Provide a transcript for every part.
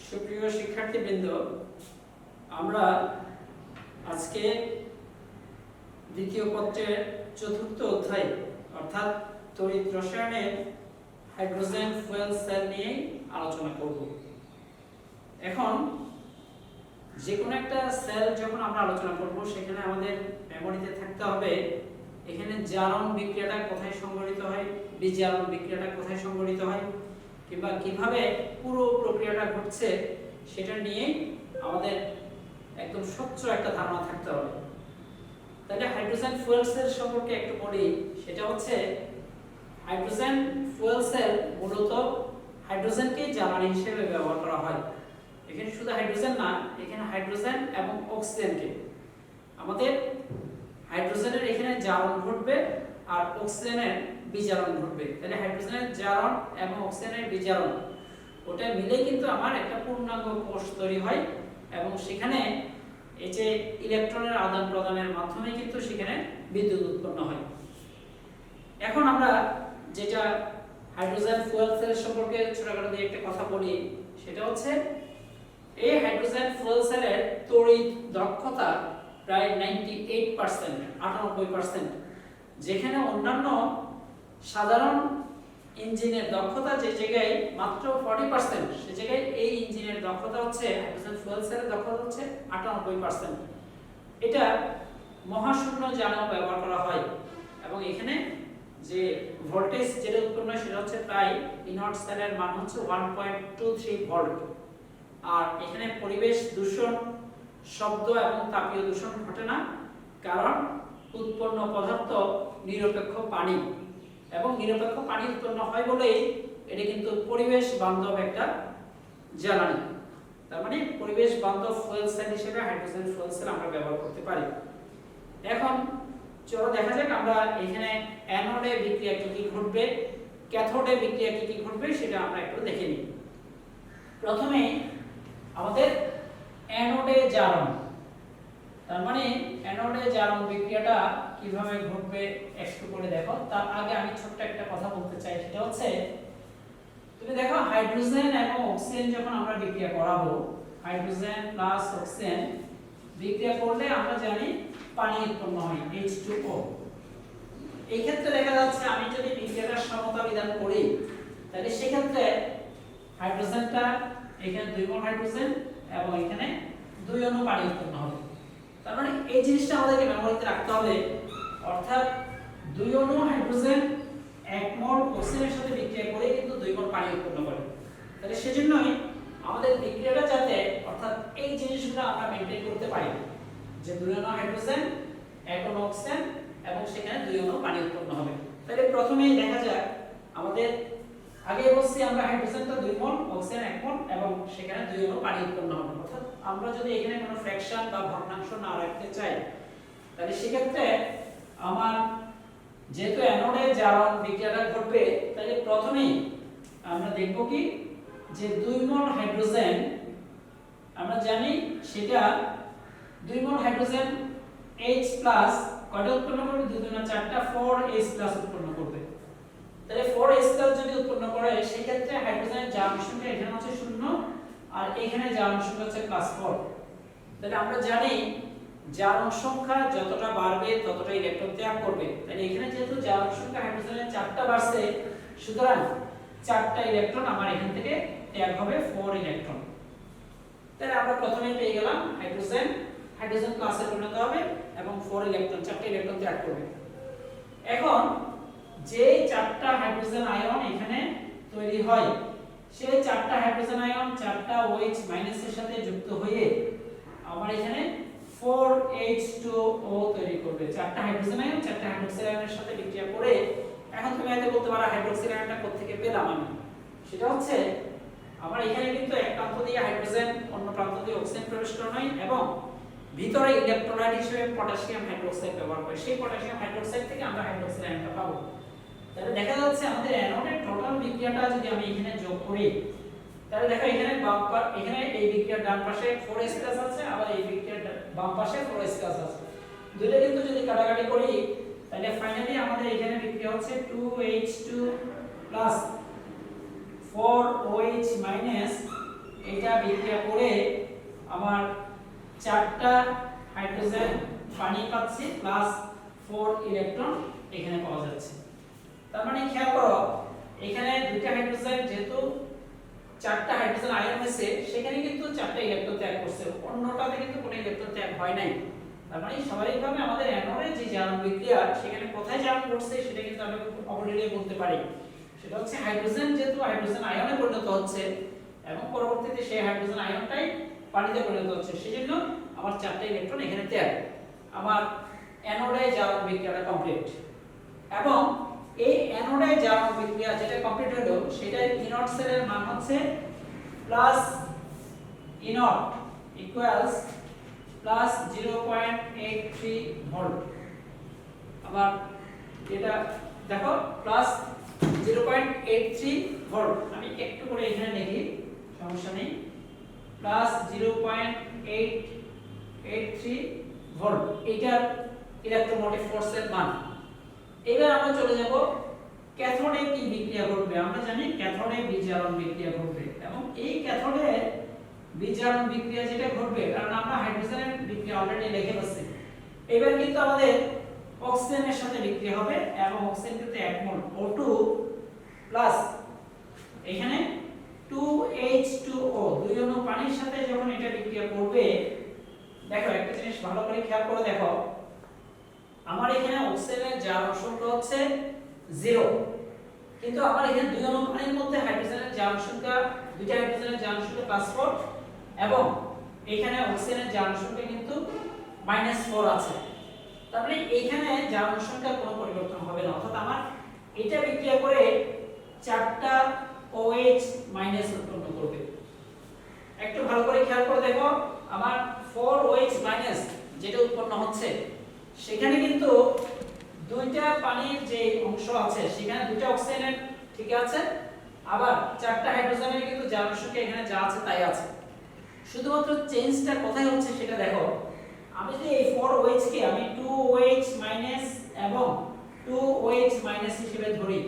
সুপ্রিয় শিক্ষার্থীবৃন্দ, আমরা আজকে দ্বিতীয় পত্রের চতুর্থ অধ্যায় অর্থাৎ তড়িৎ রসায়নের হাইড্রোজেন ফুয়েল সেল নিয়ে আলোচনা করব। এখন যে কোনো একটা সেল যখন আমরা আলোচনা করব সেখানে আমাদের মেমোরিতে থাকতে হবে এখানে জারণ বিক্রিয়াটা কোথায় সংঘটিত হয়, বিজারণ বিক্রিয়াটা কোথায় সংঘটিত হয়, কিংবা কিভাবে পুরো প্রক্রিয়াটা ঘটছে সেটা নিয়ে আমাদের একদম স্বচ্ছ একটা ধারণা থাকতে হবে। তাহলে হাইড্রোজেন ফুয়েল সেল সম্পর্কে একটু বলি। সেটা হচ্ছে হাইড্রোজেন ফুয়েল সেল মূলত হাইড্রোজেনকে জ্বালানি হিসেবে ব্যবহার করা হয়। এখানে শুধু হাইড্রোজেন না, এখানে হাইড্রোজেন এবং অক্সিজেনকে আমাদের হাইড্রোজেনের এখানে জারণ ঘটবে আর অক্সিজেনের বিজারণ ঘটবে। তাহলে হাইড্রোজেনের জারণ এবং অক্সিজেনের বিজারণ ওটা মিলে কিন্তু আমার একটা পূর্ণাঙ্গ কোষ তৈরি হয় এবং সেখানে এই যে ইলেকট্রনের আদান প্রদানের মাধ্যমে কিন্তু সেখানে বিদ্যুৎ উৎপন্ন হয়। এখন আমরা যেটা হাইড্রোজেন ফুয়েল সেল সম্পর্কে ছোটখাটো দিয়ে একটা কথা বলি, সেটা হচ্ছে এই হাইড্রোজেন ফুয়েল সেলের তড়িৎ দক্ষতা প্রায় 98%, 98%, যেখানে অন্যান্য সাধারণ ইঞ্জিনের দক্ষতা যে জায়গায় মাত্র 40%, সে জায়গায় এই ইঞ্জিনের দক্ষতা হচ্ছে হাইড্রোজেন ফুয়েল সেলের দক্ষতা হচ্ছে 98%। এটা মহাশূন্য যানেও ব্যবহার করা হয় এবং এখানে যে ভোল্টেজ যেটা উৎপন্ন হয় সেটা হচ্ছে প্রায় ইনট সেলের মান হচ্ছে 1.23 ভোল্ট। আর এখানে পরিবেশ দূষণ, শব্দ এবং তাপীয় দূষণ ঘটে না, কারণ উৎপন্ন পদার্থ নিরপেক্ষ পানি এবং নিরপেক্ষ পানি উৎপন্ন হয় বলেই এটা কিন্তু পরিবেশ বান্ধব একটা জ্বালানি। তার মানে পরিবেশ বান্ধব ফুয়েল সেল হিসেবে হাইড্রোজেন ফুয়েল সেল আমরা ব্যবহার করতে পারি। এখন চলো দেখা যাক আমরা এখানে অ্যানোডে বিক্রিয়া কি কি ঘটবে, ক্যাথোডে বিক্রিয়া কি কি ঘটবে সেটা আমরা একটু দেখে নিই। প্রথমে আমাদের অ্যানোডে জারণ, তার মানে অ্যানোডে জারণ বিক্রিয়াটা কিভাবে ঘটবে একটু করে দেখো। তার আগে আমি ছোট্ট একটা কথা বলতে চাই, সেটা হচ্ছে তুমি দেখো হাইড্রোজেন এবং অক্সিজেন যখন আমরা বিক্রিয়া করাবো, হাইড্রোজেন প্লাস অক্সিজেন বিক্রিয়া করলে আমরা জানি পানি উৎপন্ন হয় H2O। এই ক্ষেত্রে দেখা যাচ্ছে আমি যদি বিক্রিয়াটার সমতা বিধান করি তাহলে সেই ক্ষেত্রে হাইড্রোজেনটা এখানে 2 মোল হাইড্রোজেন এবং এখানে 2 অণু পানি উৎপন্ন হবে। তার মানে এই জিনিসটা আমাদেরকে মেমোরিতে রাখতে হবে, অর্থাৎ 2 অণু হাইড্রোজেন 1 মোল অক্সিজেনের সাথে বিক্রিয়া করে কিন্তু 2 মোল পানি উৎপন্ন করে। তাহলে সেজন্যই আমাদের বিক্রিয়াটা যাতে অর্থাৎ এই জিনিসগুলো আমরা মেইনটেইন করতে পারি যে 2 অণু হাইড্রোজেন 1 অণু অক্সিজেন এবং সেখানে 2 অণু পানি উৎপন্ন হবে। তাহলে প্রথমেই দেখা যাক আমাদের আগে বলছি আমরা হাইড্রোজেনটা 2 মোল, অক্সিজেন 1 মোল এবং সেখানে 2 অণু পানি উৎপন্ন হবে। অর্থাৎ আমরা যদি এখানে কোনো ফ্র্যাকশন বা ভগ্নাংশ না রাখতে চাই তাহলে সেক্ষেত্রে আমার যেহেতু অ্যানোডে জারণ বিক্রিয়াটা ঘটবে, তাহলে প্রথমেই আমরা দেখব কি যে 2 মোল হাইড্রোজেন আমরা জানি সেটা 2 মোল হাইড্রোজেন H+ কয়টা উৎপন্ন করবে? 2 2 4টা 4H+ উৎপন্ন করবে। তাহলে 4H+ যদি উৎপন্ন করে সেই ক্ষেত্রে হাইড্রোজেনের জারণ সংখ্যা এখানে হচ্ছে 0 আর এখানে জারণ সংখ্যা হচ্ছে +4। তাহলে আমরা জানি জারণ সংখ্যা যতটা বাড়বে ততটা ইলেকট্রন ত্যাগ করবে। তাহলে এখানে যেহেতু জারণ সংখ্যা হাইড্রোজেনের 4টা বাড়ছে, সুতরাং 4টা ইলেকট্রন আমার এখান থেকে ত্যাগ হবে 4 ইলেকট্রন। তাহলে আমরা প্রথমে পেয়ে গেলাম হাইড্রোজেন প্লাসে পরিণত হবে এবং 4 ইলেকট্রন 4টা ইলেকট্রন ত্যাগ করবে। এখন যে 4টা হাইড্রোজেন আয়ন এখানে তৈরি হয় সেই 4টা হাইড্রোজেন আয়ন 4টা OH মাইনাসের সাথে যুক্ত হয়ে আমার এখানে 4H2O তৈরি করবে। 4টা হাইড্রোজেন আয়ন 4টা হাইড্রোক্সিল আয়নের সাথে বিক্রিয়া করে, এখন তুমি এতে বলতে পারো হাইড্রোক্সিল আয়নটা কোথা থেকে পেলাম আমি? সেটা হচ্ছে আমার এখানে কিন্তু এক প্রান্ত দিয়ে হাইড্রোজেন অন্য প্রান্ত দিয়ে অক্সিজেন প্রবেশ করানো হয় এবং ভিতরে ইলেকট্রোলাইট হিসেবে পটাশিয়াম হাইড্রোক্সাইড ব্যবহার করে, সেই পটাশিয়াম হাইড্রোক্সাইড থেকে আমরা হাইড্রোক্সিল আয়নটা পাবো। তাহলে দেখা যাচ্ছে আমাদের অ্যানোডের টোটাল বিক্রিয়াটা যদি আমি এখানে যোগ করি তাহলে দেখো এখানে এখানে এই বিক্রিয়ার ডান পাশে 4H+ আছে, আবার এই বিক্রিয়ার বাম পাশে 4H+ আছে। দুইটা কিন্তু যদি কাটাকাটি করি তাহলে ফাইনালি আমাদের এখানে বিক্রিয়া হচ্ছে 2H2 4OH মাইনাস এটা বিক্রিয়া করে আমার 4টা হাইড্রোজেন পানি পাচ্ছি প্লাস 4 ইলেকট্রন এখানে পাওয়া যাচ্ছে। তার মানে খেয়াল করো এখানে দুইটা হাইড্রোজেন যেহেতু 4টা হাইড্রোজেন আয়ন হয়েছে সেখানে কিন্তু 4টা ইলেকট্রন ত্যাগ করছে, অন্যটাতে কিন্তু কোনো ইলেকট্রন ত্যাগ হয় নাই। তার মানে স্বাভাবিকভাবে আমাদের অ্যানোডে যে জারণ বিক্রিয়া সেখানে কোথায় জারণ ঘটছে সেটা কিন্তু আমরা অবশ্যই বলতে পারি। সেটা হচ্ছে হাইড্রোজেন যেহেতু হাইড্রোজেন আয়নে পরিণত হচ্ছে এবং পরবর্তীতে সেই হাইড্রোজেন আয়নটাই পানিতে পরিণত হচ্ছে, সেজন্য আমার 4টা ইলেকট্রন এখানে ত্যাগ। আমার অ্যানোডে জারণ বিক্রিয়াটা কমপ্লিট এবং এই অ্যানোডে জারণ বিক্রিয়া যেটা কমপ্লিট হলো সেটা ইনট সেলের মান হচ্ছে প্লাস ইনট ইকুয়ালস প্লাস 0.83 ভোল্ট। আবার এটা দেখো প্লাস 0.83 ভোল্ট, আমি একটু করে এখানে লিখি সমস্যা নেই, প্লাস 0.883 ভোল্ট এটার ইলেকট্রোমোটিভ ফোর্সের মান। এবার আমরা চলে যাব ক্যাথোডে কি বিক্রিয়া ঘটবে। আমরা জানি ক্যাথোডে বিজারণ বিক্রিয়া ঘটবে এবং এই ক্যাথোডে বিজারণ বিক্রিয়া যেটা ঘটবে, কারণ আমরা হাইড্রোজেনের বিক্রিয়া অলরেডি লিখে ফেলেছি, এবার কিন্তু আমাদের অক্সিজেনের সাথে বিক্রিয়া হবে এবং অক্সিজেন কিন্তু 1 মোল O2 প্লাস এখানে 2H2O দুই অণু পানির সাথে যখন এটা বিক্রিয়া করবে, দেখো একটা জিনিস ভালো করে খেয়াল করে দেখো, আমার এখানে অক্সিজেনের জারণ সংখ্যা হচ্ছে 0, কিন্তু আমার এখানে দুই অণু পানির মধ্যে হাইড্রোজেনের জারণ সংখ্যা, দুইটা হাইড্রোজেনের জারণ সংখ্যা +4 এবং এখানে অক্সিজেনের জারণ সংখ্যা কিন্তু -4 আছে। তার মানে এইখানে জারণ সংখ্যার কোনো পরিবর্তন হবে না, অর্থাৎ আমার এটা বিক্রিয়া করে 4টা OH মাইনাস উৎপন্ন করবে। একটু ভালো করে খেয়াল করে দেখো, আমার 4OH মাইনাস যেটা উৎপন্ন হচ্ছে সেখানে কিন্তু দুইটা পানির যে অংশ আছে সেখানে দুইটা অক্সিজেনের ঠিক আছে, আবার 4টা হাইড্রোজেনের কিন্তু জারণ সংখ্যা এখানে যা আছে তাই আছে, শুধুমাত্র চেঞ্জটা কোথায় হচ্ছে সেটা দেখো। আমি যদি এই 4OH কে আমি 2OH মাইনাস এবং 2OH মাইনাস হিসেবে ধরি,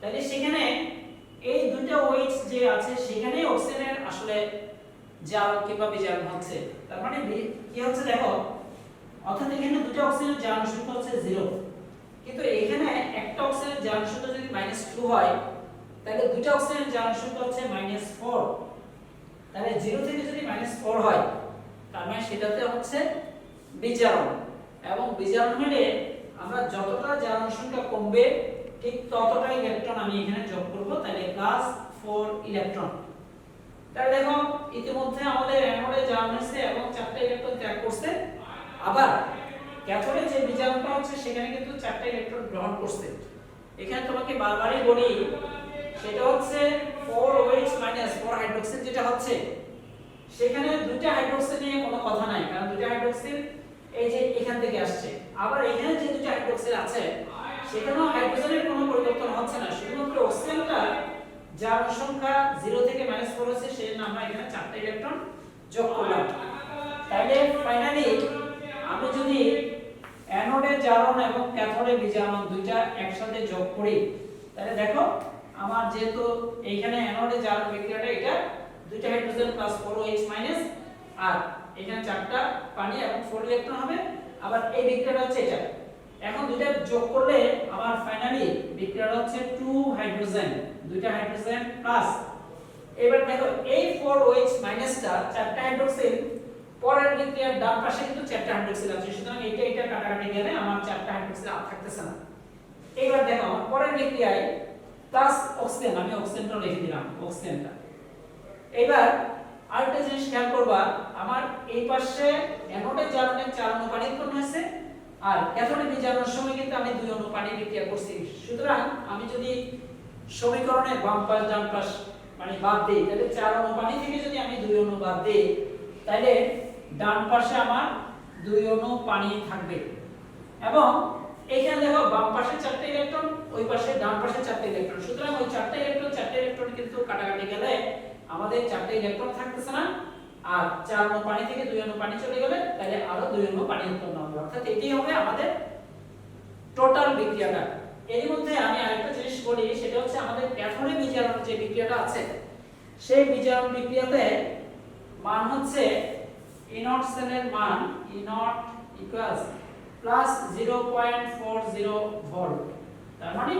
তাহলে সেখানে এই দুইটা OH যে আছে সেখানে অক্সিজেনের আসলে জারণ কিংবা বিজারণ হচ্ছে। তার মানে কি হচ্ছে দেখো, অর্থাৎ এখানে দুটো অক্সিজেনের জারণ সংখ্যা হচ্ছে 0, কিন্তু এখানে একটা অক্সিজেনের জারণ সংখ্যা যদি -2 হয় তাহলে দুটো অক্সিজেনের জারণ সংখ্যা হচ্ছে -4, তাহলে 0 থেকে যদি -4 হয় তার মানে সেটাতে হচ্ছে বিজারণ, এবং বিজারণ হলে আমরা যতটা জারণ সংখ্যা কমবে ঠিক ততটা ইলেকট্রন আমি এখানে যোগ করব, তাহলে +4 ইলেকট্রন। তাহলে দেখো ইতিমধ্যে আমাদের অ্যানোডে জারণ হয়েছে এবং 4টা ইলেকট্রন ত্যাগ করছে, আবার ক্যাথোডে যে বিজারণটা হচ্ছে সেখানে কিন্তু 4টা ইলেকট্রন গ্রহণ করছে। এখানে তোমাকে বারবারই বলি সেটা হচ্ছে 4OH মাইনাস 4 হাইড্রোক্সিল যেটা হচ্ছে সেখানে দুইটা হাইড্রোক্সিল নিয়ে কোনো কথা নাই, কারণ দুইটা হাইড্রোক্সিল এই যে এখান থেকে আসছে, আবার এখানে যে দুইটা হাইড্রোক্সিল আছে সেখানেও হাইড্রোজেনের কোনো পরিবর্তন হচ্ছে না, শুধুমাত্র অক্সিজেনটা জারণ সংখ্যা 0 থেকে -4 হচ্ছে, সেজন্য আমরা এখানে 4টা ইলেকট্রন যোগ করলাম। তাহলে ফাইনালি আমি যদি অ্যানোডে জারণ এবং ক্যাথোডে বিজারণ দুইটা একসাথে যোগ করি, তাহলে দেখো আমার যেহেতু এইখানে অ্যানোডে জারণ বিক্রিয়াটা এটা দুইটা হাইড্রোজেন প্লাস 4OH মাইনাস আর এখানে 4টা পানি এবং 4 ইলেকট্রন হবে, আবার এই বিক্রিয়াটা হচ্ছে এটা, এখন দুইটা যোগ করলে আমার ফাইনালি বিক্রিয়াটা হচ্ছে 2 হাইড্রোজেন, দুইটা হাইড্রোজেন প্লাস, এবার দেখো এই 4OH মাইনাসটা 4টা হাইড্রোক্সিল, পরের বিক্রিয়ার ডান পাশে কিন্তু 4টা হাইড্রোক্সিল আছে, সুতরাং এটা কাটাকাটি গেলে আমার 4টা হাইড্রোক্সিল আর থাকতেছে না। এবার দেখো আমার পরের বিক্রিয়ায় প্লাস অক্সিজেন, আমি অক্সিজেনটা লিখে দিলাম অক্সিজেনটা। এবার আরেকটা জিনিস খেয়াল করবা, আমার এই পাশে অ্যানোডে জারণে 4 অণু পানি উৎপন্ন হয়েছে আর ক্যাথোডে বিজারণের সময় কিন্তু আমি 2 অণু পানি বিক্রিয়া করছি, সুতরাং আমি যদি সমীকরণের বাম পাশ ডান পাশ মানে বাদ দেই, তাহলে 4 অণু পানি থেকে যদি আমি 2 অণু বাদ দেই তাহলে ডান পাশে আমার 2 অণু পানি থাকবে, এবং এখানে দেখো বাম পাশে 4টা ইলেকট্রন, ওই পাশে ডান পাশে 4টা ইলেকট্রন, সুতরাং ওই 4টা ইলেকট্রন কিন্তু কাটাকাটি গেলে আমাদের 4টা ইলেকট্রন থাকতেছে না, আর 4 অণু পানি থেকে 2 অণু পানি চলে গেলে তাহলে আরো 2 অণু পানি উৎপন্ন হবে, অর্থাৎ এটাই হবে আমাদের টোটাল বিক্রিয়াটা। এর মধ্যে আমি আরেকটা জিনিস বলি, সেটা হচ্ছে আমাদের ক্যাথোডে বিজারণ যে বিক্রিয়াটা আছে সেই বিজারণ বিক্রিয়াতে মান হচ্ছে ই নট সেলের মান ই নট ইকুয়ালস প্লাস 0.40 ভোল্ট। তার মানে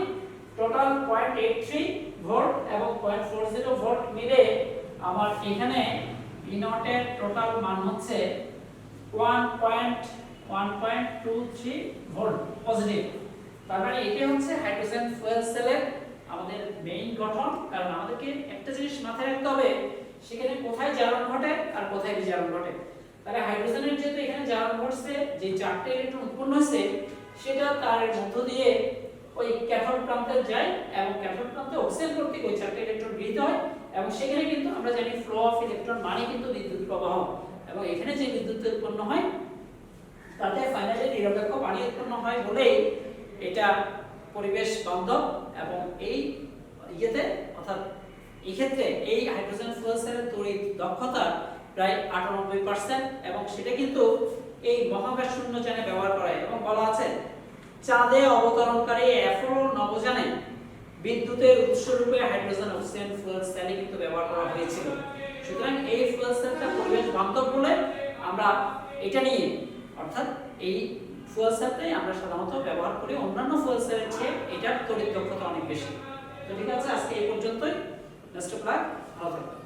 টোটাল 0.83 ভোল্ট এবং 0.40 ভোল্ট মিলে আমার এখানে ই নটের টোটাল মান হচ্ছে 1.23 ভোল্ট পজিটিভ। তার মানে এটা হচ্ছে হাইড্রোজেন ফুয়েল সেলের আমাদের মেইন গঠন। কারণ আমাদেরকে একটা জিনিস মাথায় রাখতে হবে, সেখানে কোথায় জারণ ঘটে আর কোথায় বিজারণ ঘটে। তাহলে হাইড্রোজেনের যেহেতু এখানে জারণ ঘটছে, যে চারটি ইলেকট্রন উৎপন্ন হয়েছে সেটা তার মধ্য দিয়ে ওই ক্যাথোড প্রান্তে যায় এবং ক্যাথোড প্রান্তে অক্সিজেন কর্তৃক ওই চারটি ইলেকট্রন গৃহীত হয় এবং সেখানে কিন্তু আমরা জানি ফ্লো অফ ইলেকট্রন মানে কিন্তু বিদ্যুৎ প্রবাহ, এবং এখানে যে বিদ্যুৎ উৎপন্ন হয় তাতে ফাইনালি নিরপেক্ষ পানি উৎপন্ন হয় বলেই এটা পরিবেশ বান্ধব। এবং এই ইয়েতে অর্থাৎ এই ক্ষেত্রে এই হাইড্রোজেন ফুয়েল সেলের তড়িৎ দক্ষতা প্রায় 98% এবং সেটা কিন্তু এই মহাকাশ শূন্যযানে ব্যবহার করা হয়। এবং বলা আছে চাঁদে অবতরণকারী অ্যাপোলো নভোযানে বিদ্যুতের উৎস রূপে হাইড্রোজেন অক্সিজেন ফুয়েল সেল কিন্তু ব্যবহার করা হয়েছিল। সুতরাং এই ফুয়েল সেলটা পরিবেশ বান্ধব বলে আমরা এটা নিয়ে, অর্থাৎ এই ফুয়েল সেলটাই আমরা সাধারণত ব্যবহার করি, অন্যান্য ফুয়েল সেলের চেয়ে এটার তড়িৎ দক্ষতা অনেক বেশি। তো ঠিক আছে, আজকে এই পর্যন্তই। নেক্সট ক্লাস ভালো থাকবেন।